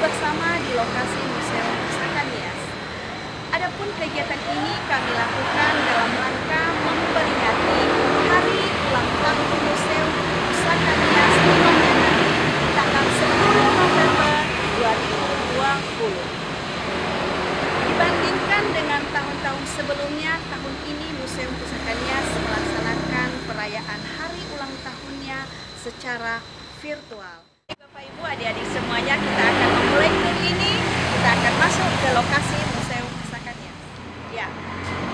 bersama di lokasi Museum Pusaka Nias. Adapun kegiatan ini kami lakukan dalam rangka memperingati hari ulang tahun Museum Pusaka Nias di Pontianak tanggal 10 November 2020. Dibandingkan dengan tahun-tahun sebelumnya, tahun ini Museum Pusaka Nias melaksanakan perayaan hari ulang tahunnya secara virtual. Bapak Ibu, adik-adik semuanya, kita akan memulai tur ini. Kita akan masuk ke lokasi Museum Pusaka Nias. Ya,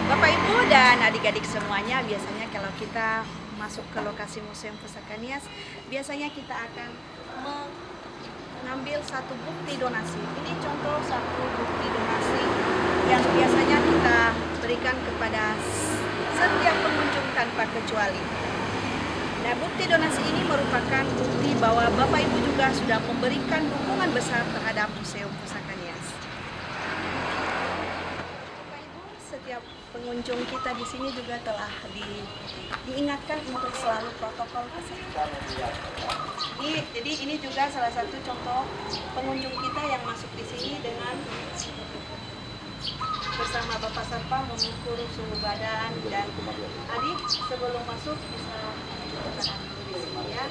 Bapak Ibu dan adik-adik semuanya, biasanya kalau kita masuk ke lokasi Museum Pusaka Nias, biasanya kita akan mengambil satu bukti donasi. Ini contoh satu bukti donasi yang biasanya kita berikan kepada setiap pengunjung tanpa kecuali. Nah, bukti donasi ini merupakan bukti bahwa Bapak Ibu juga sudah memberikan dukungan besar terhadap Museum Pusaka Nias. Bapak Ibu, setiap pengunjung kita di sini juga telah diingatkan untuk selalu protokol kesehatan. Jadi ini juga salah satu contoh pengunjung kita yang masuk di sini dengan bersama Bapak Satpam mengukur suhu badan, dan adik sebelum masuk bisa ya.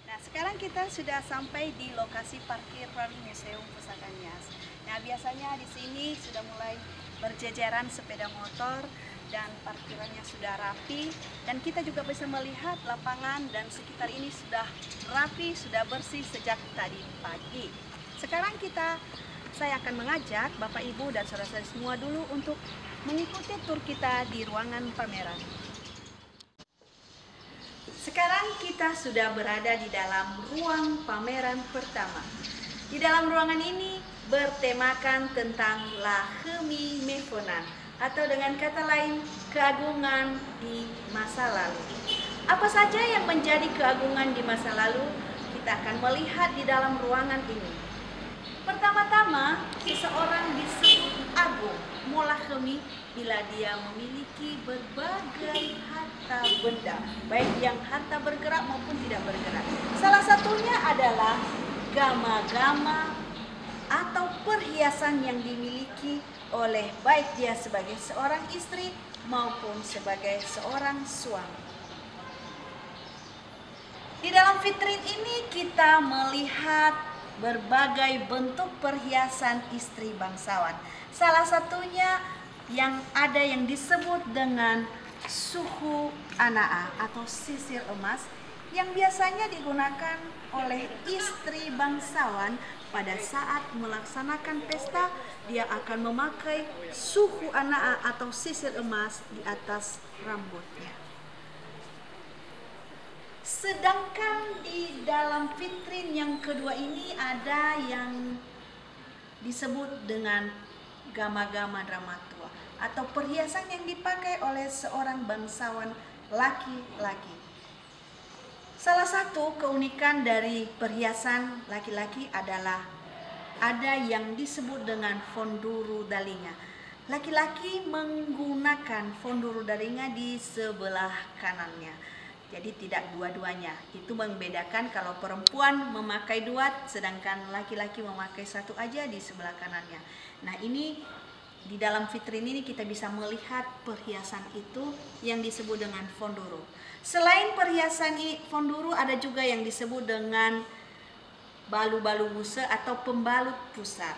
Nah, sekarang kita sudah sampai di lokasi parkiran Museum Pusaka Nias. Nah, biasanya di sini sudah mulai berjejeran sepeda motor dan parkirannya sudah rapi, dan kita juga bisa melihat lapangan dan sekitar ini sudah rapi, sudah bersih sejak tadi pagi. Sekarang saya akan mengajak Bapak Ibu dan saudara-saudari semua dulu untuk mengikuti tur kita di ruangan pameran. Sekarang kita sudah berada di dalam ruang pameran pertama. Di dalam ruangan ini bertemakan tentang Lahemi Mefonan, atau dengan kata lain, keagungan di masa lalu. Apa saja yang menjadi keagungan di masa lalu, kita akan melihat di dalam ruangan ini. Pertama-tama, seseorang disebut agung, Molahemi, bila dia memiliki berbagai harta benda, baik yang harta bergerak maupun tidak bergerak. Salah satunya adalah gama-gama atau perhiasan yang dimiliki oleh baik dia sebagai seorang istri maupun sebagai seorang suami. Di dalam vitrin ini kita melihat berbagai bentuk perhiasan istri bangsawan. Salah satunya yang ada yang disebut dengan suhu anaa atau sisir emas, yang biasanya digunakan oleh istri bangsawan pada saat melaksanakan pesta. Dia akan memakai suhu anaa atau sisir emas di atas rambutnya. Sedangkan di dalam vitrin yang kedua ini ada yang disebut dengan gama-gama dramatua atau perhiasan yang dipakai oleh seorang bangsawan laki-laki. Salah satu keunikan dari perhiasan laki-laki adalah ada yang disebut dengan fonduru dalinga. Laki-laki menggunakan fonduru dalinga di sebelah kanannya. Jadi tidak dua-duanya. Itu membedakan kalau perempuan memakai dua, sedangkan laki-laki memakai satu aja di sebelah kanannya. Nah, ini di dalam vitrin ini kita bisa melihat perhiasan itu yang disebut dengan fonduru. Selain perhiasan fonduru, ada juga yang disebut dengan balu-balu busa atau pembalut pusar.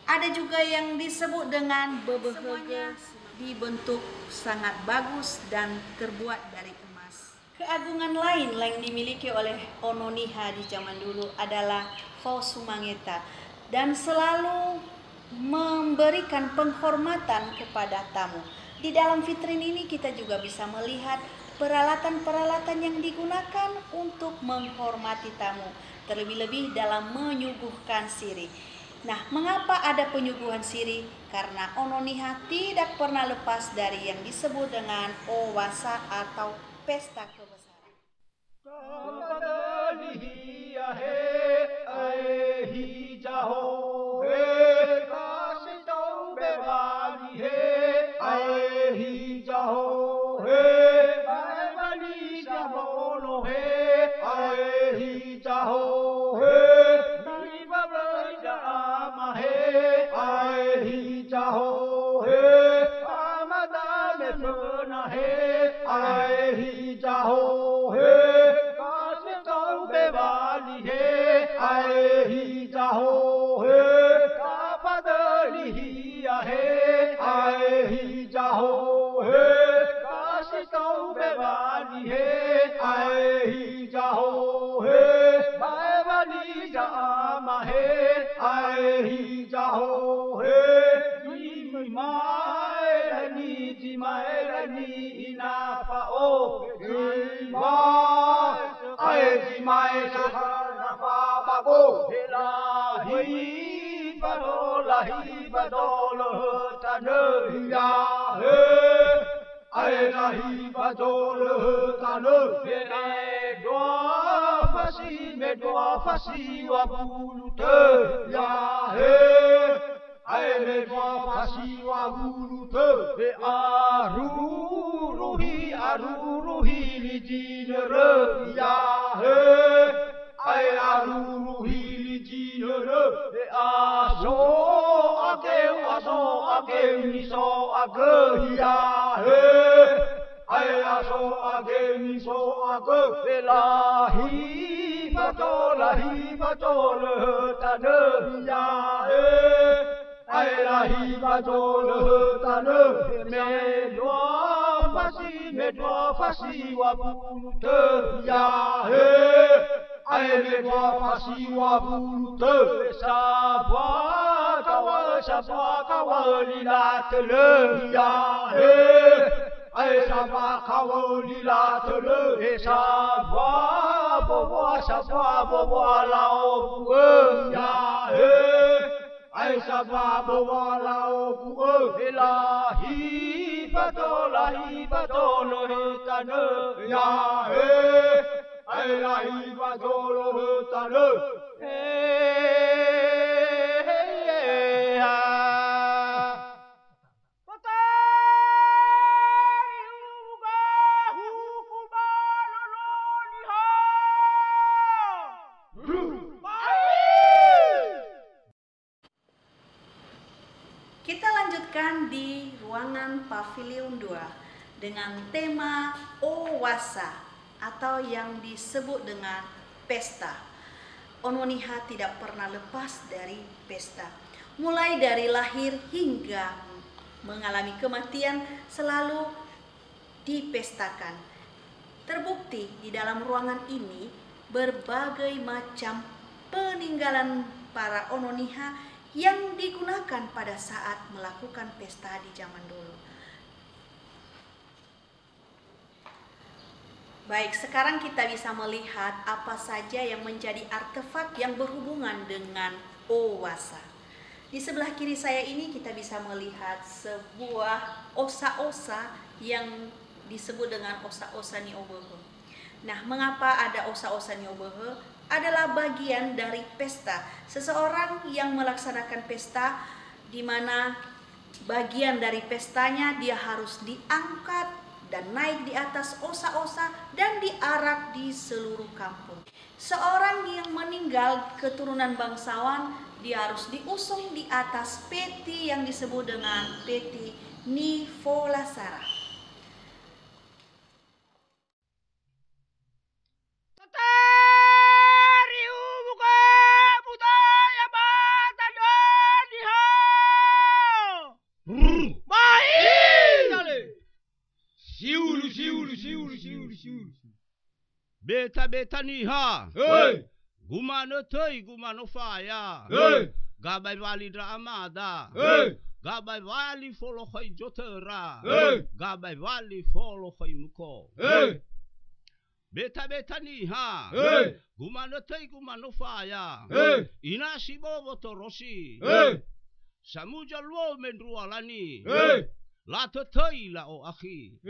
Ada juga yang disebut dengan bebehege, dibentuk sangat bagus dan terbuat dari emas. Keagungan lain yang dimiliki oleh Ononiha di zaman dulu adalah Fausumangeta, dan selalu memberikan penghormatan kepada tamu. Di dalam vitrin ini kita juga bisa melihat peralatan-peralatan yang digunakan untuk menghormati tamu, terlebih-lebih dalam menyuguhkan siri. Nah, mengapa ada penyuguhan siri? Karena Ononiha tidak pernah lepas dari yang disebut dengan owasa atau pesta kebesaran. Jaho mai sa na pa ba bo la hi ba do lo ta ne ya he ai la hi ba do lo ta ne me do fa si wa bu te ya he ai me do fa si wa bu te aru hi li jin re ya he ai aru hi li jin re aso age ni so age ya he ai aso age ni so age la hi ba to le ta ne ya he ai la hi ba to le ta ne me do fa si wa bu te ya he ai me do fa si wa bu te sa ba ka li la te le ya he ai sa ba ka li la te le sa ba bo la o bu ya he ai sa ba bo la o bu la hi ba to lo ta ne ya he ai la hi ba to lo ta ne Kita lanjutkan di ruangan pavilion 2 dengan tema Owasa atau yang disebut dengan pesta. Ononiha tidak pernah lepas dari pesta. Mulai dari lahir hingga mengalami kematian selalu dipestakan. Terbukti di dalam ruangan ini berbagai macam peninggalan para Ononiha yang digunakan pada saat melakukan pesta di zaman dulu. Baik, sekarang kita bisa melihat apa saja yang menjadi artefak yang berhubungan dengan Owasa. Di sebelah kiri saya ini kita bisa melihat sebuah osa-osa yang disebut dengan osa-osa Niobehe. Nah, mengapa ada osa-osa Niobehe? Adalah bagian dari pesta. Seseorang yang melaksanakan pesta di mana bagian dari pestanya dia harus diangkat dan naik di atas osa-osa dan diarak di seluruh kampung. Seorang yang meninggal keturunan bangsawan dia harus diusung di atas peti yang disebut dengan peti Nivolasara. Beta ni ha. Gumano tei gumano faya. Gabai wali dramada. Gabai wali folo khoi jotera. Gabai wali folo khoi muko. Beta ni ha. Gumano tei gumano faya. Inasi bobo torosi. Samuja luo mendrualani. Lato tei la o akhi.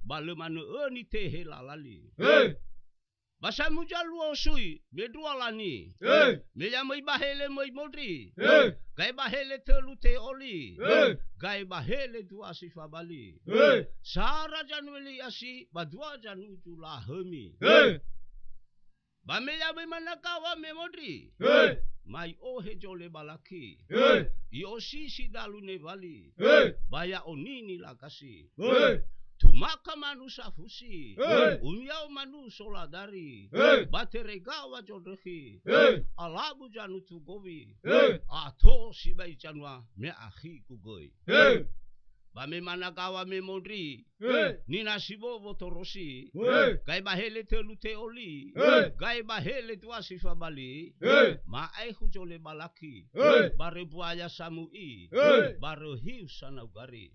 Balemano ni tehe lalali. Basa mujal luo sui medua lani me ya mai bahele mai modri gai bahele telu te oli gai bahele dua sifa bali sara janweli asi badua janu jula hemi ba me ya mai manakawa me modri mai o hejole balaki io si dalu ne bali baya onini lakasi Tumaka manu safusi, umiau manu soladari, bateregawa jodrehi, alabu janu tugowi, ato sibai janwa me akhi kugoi. Bame managawa me modri, nina sibo botorosi, gai bahele telu te oli, gai bahele tua sifa bali, ma ai hujole balaki, bare buaya samui, bare hiu sanaugari.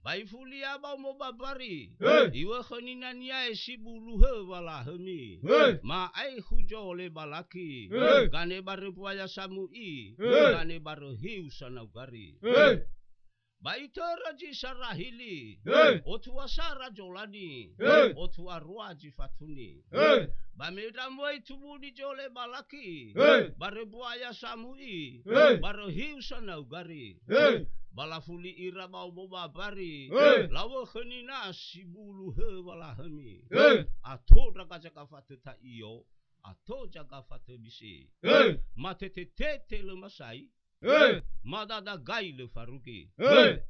Bai fulia bau mo babari. Hey. Iwa khonina niai si buluhe wala hemi. Hey. Ma ai hujole balaki. Hey. Gane baru puaya samui. Hey. Gane baru hiu sanaugari. Hey. Bai teraji sarahili. Hey. Otua sara jolani. Hey. Otua ruaji fatuni. Hey. Bamedamoi tubudi jole balaki. Hey. Baru puaya samui. Hey. Baru hiu sanaugari. Hey. Balafuli ira bau boba bari. Hey. Lawa khenina si bulu he wala hemi. Hey. Ato draka jaka fate ta iyo. Ato jaka fate bisi. Hey. Matete tete le masai. Hey. Madada gai le faruki. Hey.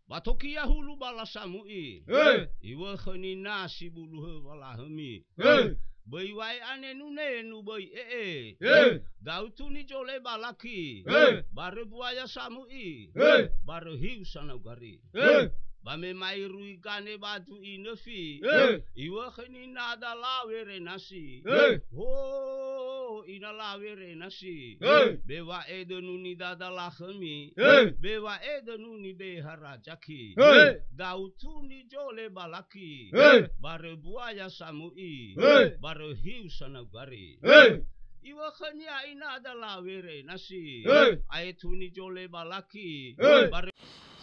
Batoki ya hulu bala samui. Hey. Iwa khenina si bulu he wala hemi. Hey. Bai wai ane nune nu bai ee. Hey. Gautu ni jole balaki. Hey. Baru buaya samui. Hey. Baru hiu sanaugari. Hey. Bame mai rui kane batu inefi. Hey. Iwa khani nada lawere nasi. Hey. Ho ina lawere nasi. Hey. Bewa edenu ni dada lahemi. Hey. Bewa edenu ni beharajaki. Hey. Gautu ni jole balaki. Hey. Bare buaya samui. Hey. Bare hiu sanaugari. Hey. Iwa khani ina ada lawere nasi. Hey. Aitu ni jole balaki. Hey. Bare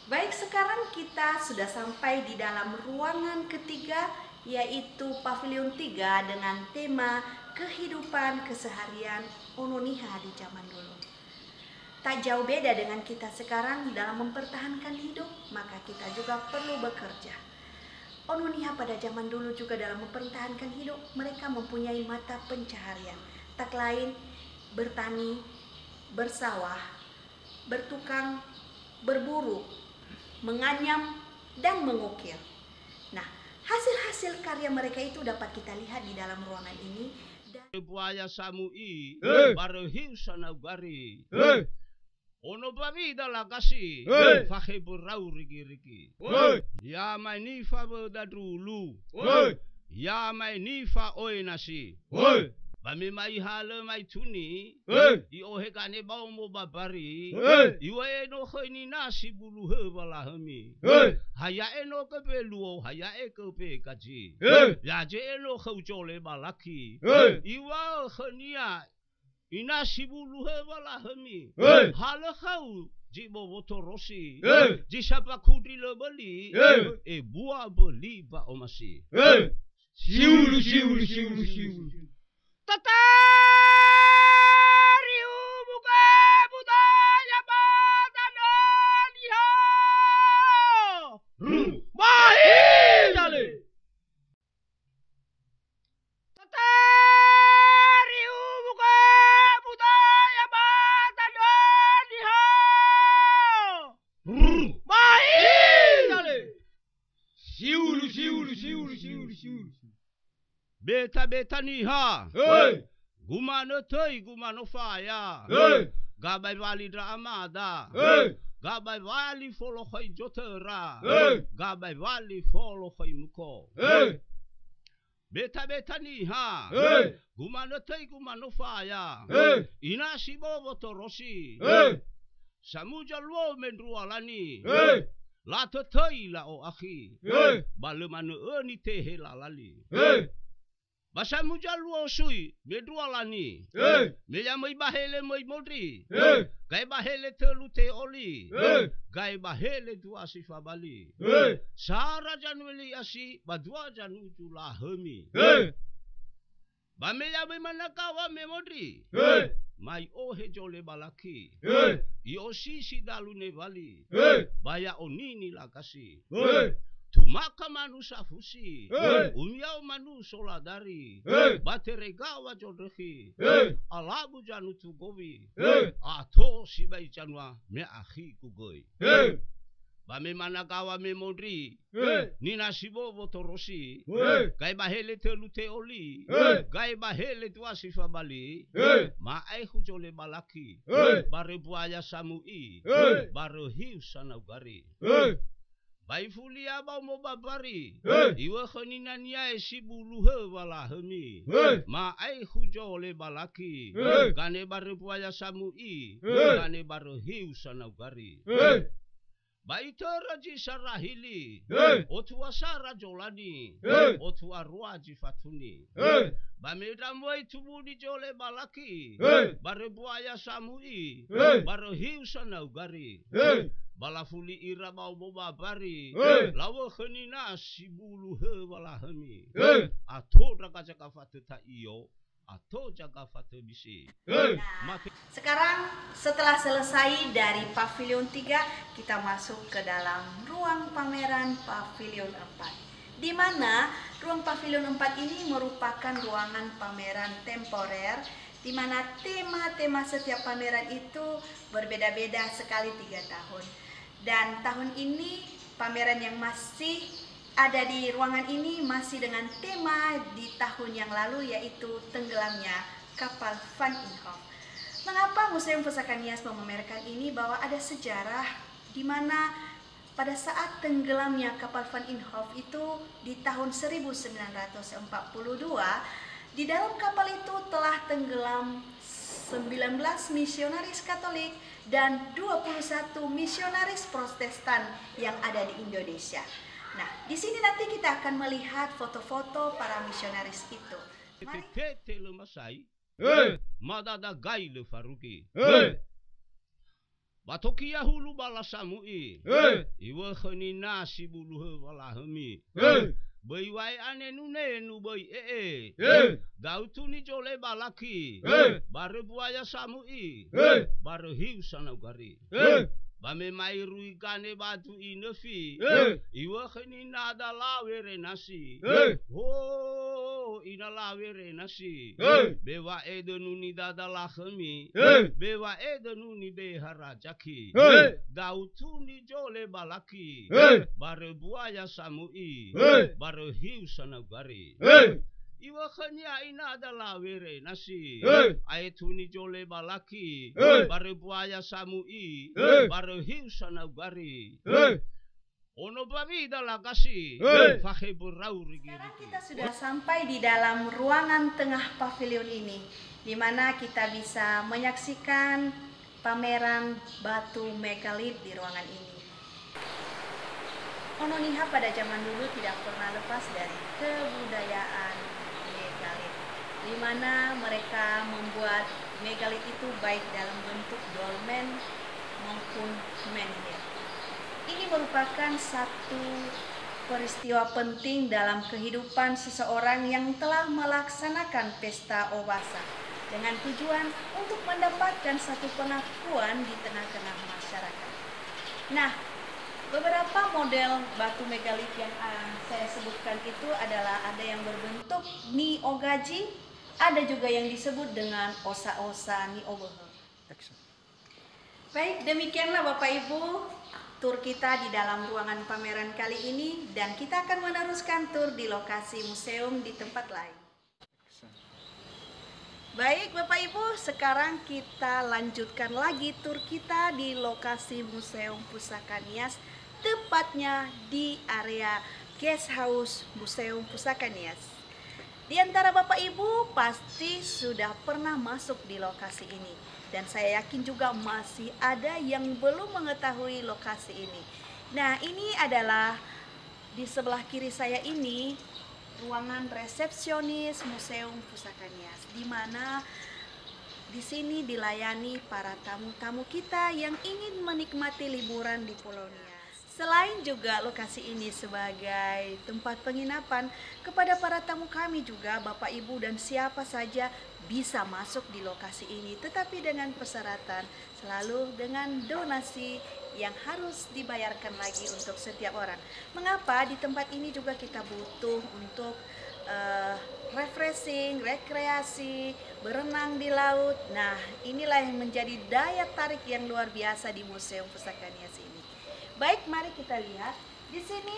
Baik, sekarang kita sudah sampai di dalam ruangan ketiga, yaitu pavilion 3 dengan tema kehidupan keseharian Ononiha di zaman dulu. Tak jauh beda dengan kita sekarang dalam mempertahankan hidup, maka kita juga perlu bekerja. Ononiha pada zaman dulu juga dalam mempertahankan hidup, mereka mempunyai mata pencaharian. Tak lain bertani, bersawah, bertukang, berburu, menganyam, dan mengukir. Nah, hasil-hasil karya mereka itu dapat kita lihat di dalam ruangan ini. buaya samui. Hey. Baru hiu sanaugari. Hey. Ono babi dala kasi. Hey. Fakhe berau riki-riki. Hey. Ya mai nifa bedadulu. Hey. Ya mai nifa oi nasi. Hey. Bami mai hale mai tuni. Hey. I ohe kane bau mo babari. Hey. Iwa eno khoni nasi bulu he wala hemi. Hey. Haya eno kepe luo, haya e kepe kaji. Hey. Ya je eno khujole balaki. Hey. Iwa khania ina si bulu he wala hemi. Hey. Hale khau ji boboto rosi. Hey. Ji sapa kudri le beli. Hey. E buah beli ba omasi. Hey. Siulu, siulu, siulu, siulu. Tatari umuka budaya Badanonia. Mahindale. Tatari umuka budaya Badanonia. Mahindale. Siulu, siulu, siulu, siulu, siulu. Beta beta ni ha. Hey. Gumano toi gumano faya. Hey. Gabai wali dramada. Hey. Gabai wali folo khoi jotera. Hey. Gabai wali folo khoi muko. Hey. Beta beta ni ha. Hey. Gumano toi gumano faya. Hey. Ina si bobo torosi. Hey. Samuja luo mendrualani. Hey. Lato toi la o akhi. Hey. Balumanu ni tehe lalali. Hey. Basa muja luo sui medrualani. Hey. Meja moi bahele moi modri. Hey. Gai bahele telu te oli. Hey. Gai bahele dua sifa bali. Hey. Sara janueli asi badua janu jula hemi. Hey. Bameja moi manakawa me modri. Hey. Mai ohe jole balaki. Hey. Io si dalu ne bali. Hey. Baya onini lakasi. Hey. Tumaka manu safusi. Hey. Umiau manu soladari. Hey. Bateregawa jodrehi. Hey. Alabu janu tugovi. Hey. Ato sibai janwa me akhi kugoi. Hey. Bame managawa me mondri. Hey. Nina sibo votorosi. Hey. Gai bahele telu te oli. Hey. Gai bahele tua sifa bali. Hey. Ma ai hujole balaki. Hey. Bare buaya samui. Hey. Bare hiu sanaugari. Hey. Bai fulia bau mo babari. Hey. Iwa khonina niai si bulu he wala hemi. Hey. Ma ai hujole balaki. Hey. Gane bare buaya samui. Hey. Gane bare hiu sanaugari. Hey. Baitaraji sarahili. Otua sara jolani. Otua ruaji fatuni. Bamedamoi tubudi jole balaki. Barebuaya samui. Barohiu sanaugari. Balafuli ira bau boba bari. Lawa khenina sibulu he walahami. Ato rakaja kafatu ta iyo. Atau jaga fatu bisi. Nah, sekarang setelah selesai dari pavilion 3, kita masuk ke dalam ruang pameran pavilion 4. Di mana ruang pavilion 4 ini merupakan ruangan pameran temporer, di mana tema-tema setiap pameran itu berbeda-beda sekali 3 tahun. Dan tahun ini pameran yang masih ada di ruangan ini masih dengan tema di tahun yang lalu, yaitu tenggelamnya kapal Van Imhoff. Mengapa Museum Pusaka Nias memamerkan ini? Bahwa ada sejarah di mana pada saat tenggelamnya kapal Van Imhoff itu di tahun 1942, di dalam kapal itu telah tenggelam 19 misionaris Katolik dan 21 misionaris Protestan yang ada di Indonesia. Nah, di sini nanti kita akan melihat foto-foto para misionaris itu. Tete le masai. Madada gai le faruki. Batoki yahulu balasamui. Iwa khenina sibulu he walahami. Baiwai ane nune nu bai Gautuni jole balaki. Barebuaya samui. Barehiu sanaugari. Bame mai rui kane batu inefi. Iwa khenina da lawere nasi. Ho ina lawere nasi. Bewa edenuni dada lahemi. Bewa edenuni beharajaki. Gautuni jole balaki. Bare buaya samui. Bare hiu sanaugari. Iwa khanya ina adalah were nasi. Aituni jole balaki. Bare buaya samui. Bare hiu sanaugari. Ono babi dalam kasih. Fakhe berau rigi. Sekarang kita sudah sampai di dalam ruangan tengah pavilion ini, di mana kita bisa menyaksikan pameran batu megalit di ruangan ini. Ononiha pada zaman dulu tidak pernah lepas dari kebudayaan megalit, di mana mereka membuat megalit itu baik dalam bentuk dolmen maupun menhir. Ini merupakan satu peristiwa penting dalam kehidupan seseorang yang telah melaksanakan pesta Owasa dengan tujuan untuk mendapatkan satu pengakuan di tengah-tengah masyarakat. Nah, beberapa model batu megalit yang saya sebutkan itu adalah ada yang berbentuk ni ogaji, ada juga yang disebut dengan osa-osa ni obohe. Baik, demikianlah Bapak Ibu tur kita di dalam ruangan pameran kali ini, dan kita akan meneruskan tur di lokasi museum di tempat lain. Baik Bapak Ibu, sekarang kita lanjutkan lagi tur kita di lokasi Museum Pusaka Nias, tepatnya di area Guest House Museum Pusaka Nias. Di antara Bapak Ibu pasti sudah pernah masuk di lokasi ini, dan saya yakin juga masih ada yang belum mengetahui lokasi ini. Nah, ini adalah di sebelah kiri saya ini ruangan resepsionis Museum Pusaka Nias, di mana di sini dilayani para tamu-tamu kita yang ingin menikmati liburan di Pulau Nias. Selain juga lokasi ini sebagai tempat penginapan, kepada para tamu kami juga Bapak Ibu dan siapa saja bisa masuk di lokasi ini, tetapi dengan persyaratan selalu dengan donasi yang harus dibayarkan lagi untuk setiap orang. Mengapa? Di tempat ini juga kita butuh untuk refreshing, rekreasi, berenang di laut. Nah, inilah yang menjadi daya tarik yang luar biasa di Museum Pusaka Nias ini. Baik, mari kita lihat. Di sini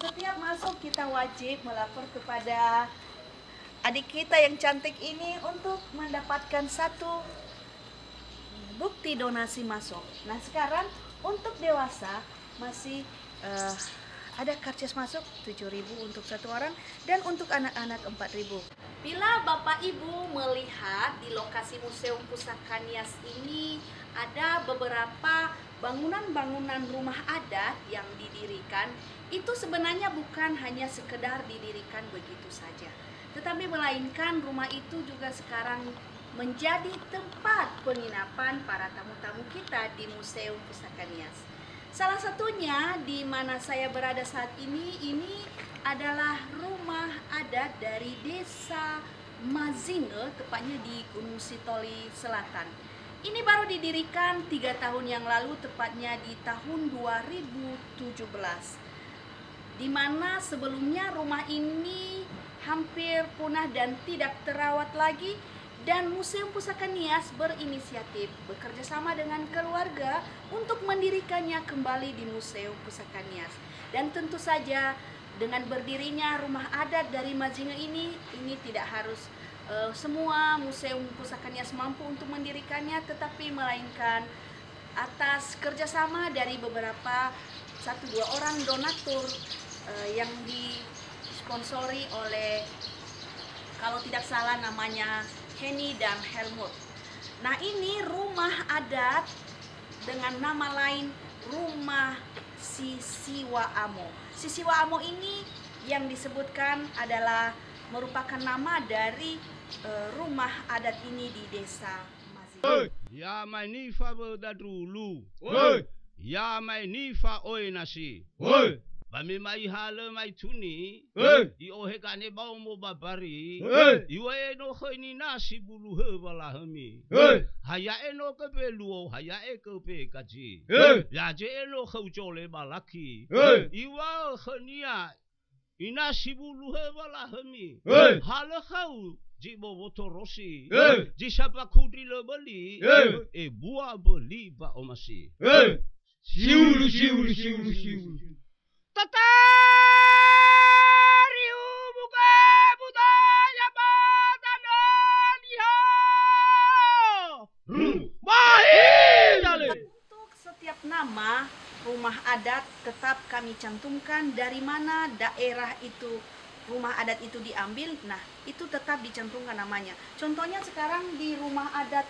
setiap masuk kita wajib melapor kepada adik kita yang cantik ini untuk mendapatkan satu bukti donasi masuk. Nah, sekarang untuk dewasa masih ada karcis masuk 7.000 untuk satu orang, dan untuk anak-anak 4.000. Bila Bapak Ibu melihat di lokasi Museum Pusaka Nias ini ada beberapa bangunan-bangunan rumah adat yang didirikan itu sebenarnya bukan hanya sekedar didirikan begitu saja, tetapi melainkan rumah itu juga sekarang menjadi tempat penginapan para tamu-tamu kita di Museum Pusaka Nias. Salah satunya di mana saya berada saat ini adalah rumah adat dari Desa Mazinge, tepatnya di Gunung Sitoli Selatan. Ini baru didirikan 3 tahun yang lalu, tepatnya di tahun 2017. Di mana sebelumnya rumah ini hampir punah dan tidak terawat lagi, dan Museum Pusaka Nias berinisiatif bekerja sama dengan keluarga untuk mendirikannya kembali di Museum Pusaka Nias. Dan tentu saja dengan berdirinya rumah adat dari Mazinge ini tidak harus semua Museum Pusaka Nias mampu untuk mendirikannya, tetapi melainkan atas kerjasama dari beberapa 1-2 orang donatur yang disponsori oleh, kalau tidak salah namanya Henny dan Helmut. Nah, ini rumah adat dengan nama lain Rumah Sisiwa Amo. Sisiwa Amo ini yang disebutkan adalah merupakan nama dari rumah adat ini di Desa Mazinge. Ya mai nifa berda dulu. Ya mai nifa oi nasi. Bami mai hale mai tuni. I ohe kane bau mo babari. Iwa eno khoni nasi bulu he bala hami. Haya eno ke beluo, haya ke pe kaji. Ya je eno khujole balaki. Iwa khonia inasi bulu he bala hami. Hale khau ji boboto rosi, ji siapa kudi le beli, buah beli ba omasi. Siulu. Tatariu buka budaya Badania. Untuk setiap nama rumah adat tetap kami cantumkan dari mana daerah itu rumah adat itu diambil. Nah, itu tetap dicantumkan namanya. Contohnya sekarang di rumah adat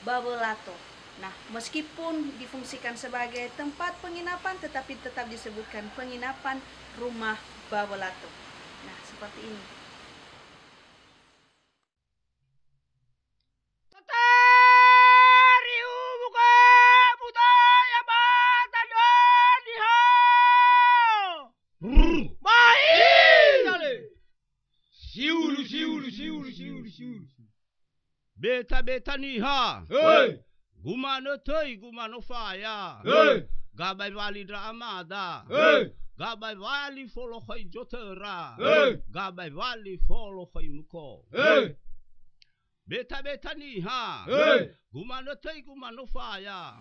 Bawelato. Nah, meskipun difungsikan sebagai tempat penginapan, tetapi tetap disebutkan penginapan rumah Bawelato. Nah, seperti ini. Tatariu buka budaya Badania. Siulu. Beta niha. Gumano toi gumano faya. Gabai wali dramada. Gabai wali folo khoi jotera. Gabai wali folo khoi muko. Beta niha. Gumano toi gumano faya.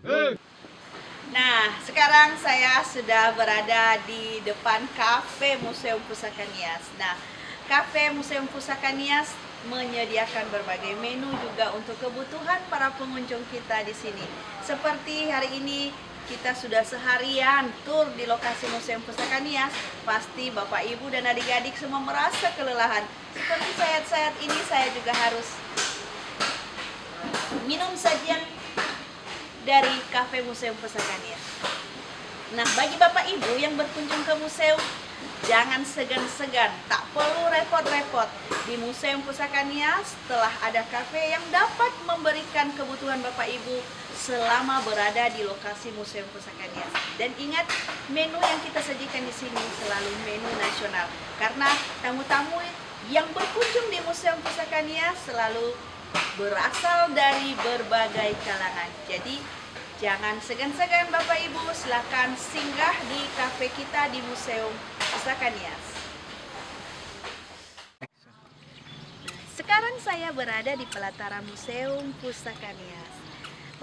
Nah, sekarang saya sudah berada di depan Kafe Museum Pusaka Nias. Nah, Kafe Museum Pusaka Nias menyediakan berbagai menu juga untuk kebutuhan para pengunjung kita di sini. Seperti hari ini kita sudah seharian tur di lokasi Museum Pusaka Nias, pasti Bapak Ibu dan adik-adik semua merasa kelelahan. Seperti saat ini saya juga harus minum sajian dari Kafe Museum Pusaka Nias. Nah, bagi Bapak Ibu yang berkunjung ke museum, jangan segan-segan, tak perlu repot-repot. Di Museum Pusaka Nias telah ada kafe yang dapat memberikan kebutuhan Bapak Ibu selama berada di lokasi Museum Pusaka Nias. Dan ingat, menu yang kita sajikan di sini selalu menu nasional. Karena tamu-tamu yang berkunjung di Museum Pusaka Nias selalu berasal dari berbagai kalangan. Jadi jangan segan-segan Bapak Ibu, silakan singgah di kafe kita di Museum Pusaka Nias. Sekarang saya berada di pelataran Museum Pusaka Nias.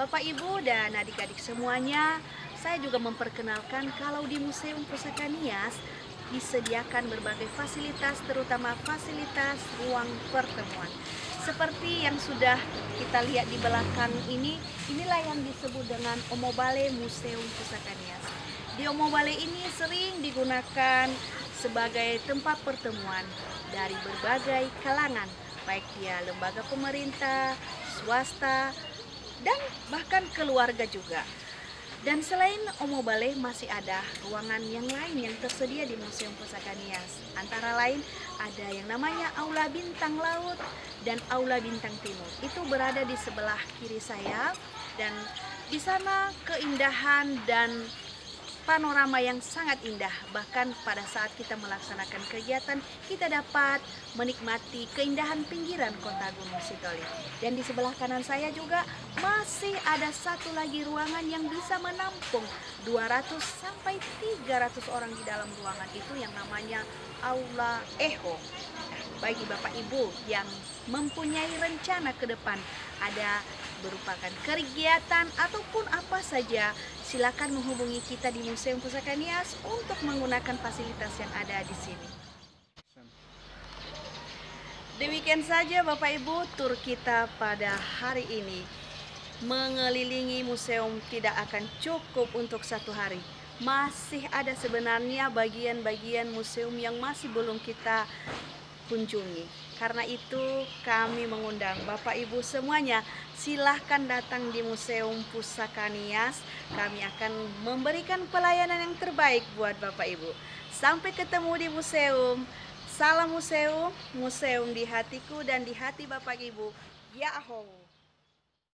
Bapak Ibu dan adik-adik semuanya, saya juga memperkenalkan kalau di Museum Pusaka Nias disediakan berbagai fasilitas, terutama fasilitas ruang pertemuan. Seperti yang sudah kita lihat di belakang ini, inilah yang disebut dengan Omobale Museum Pusaka Nias. Di Omobale ini sering digunakan sebagai tempat pertemuan dari berbagai kalangan, baik dia lembaga pemerintah, swasta, dan bahkan keluarga juga. Dan selain Omo Baleh masih ada ruangan yang lain yang tersedia di Museum Pusaka Nias. Antara lain ada yang namanya Aula Bintang Laut dan Aula Bintang Timur. Itu berada di sebelah kiri saya dan di sana keindahan dan panorama yang sangat indah. Bahkan pada saat kita melaksanakan kegiatan, kita dapat menikmati keindahan pinggiran kota Gunung Sitoli. Dan di sebelah kanan saya juga masih ada satu lagi ruangan yang bisa menampung 200 sampai 300 orang di dalam ruangan itu yang namanya Aula Eho. Bagi Bapak Ibu yang mempunyai rencana ke depan ada berupakan kegiatan ataupun apa saja, silakan menghubungi kita di Museum Pusaka Nias untuk menggunakan fasilitas yang ada di sini. Demikian saja Bapak Ibu tur kita pada hari ini. Mengelilingi museum tidak akan cukup untuk satu hari. Masih ada sebenarnya bagian-bagian museum yang masih belum kita kunjungi. Karena itu kami mengundang Bapak Ibu semuanya, silahkan datang di Museum Pusaka Nias. Kami akan memberikan pelayanan yang terbaik buat Bapak Ibu. Sampai ketemu di museum. Salam museum, museum di hatiku dan di hati Bapak Ibu. Yahoo!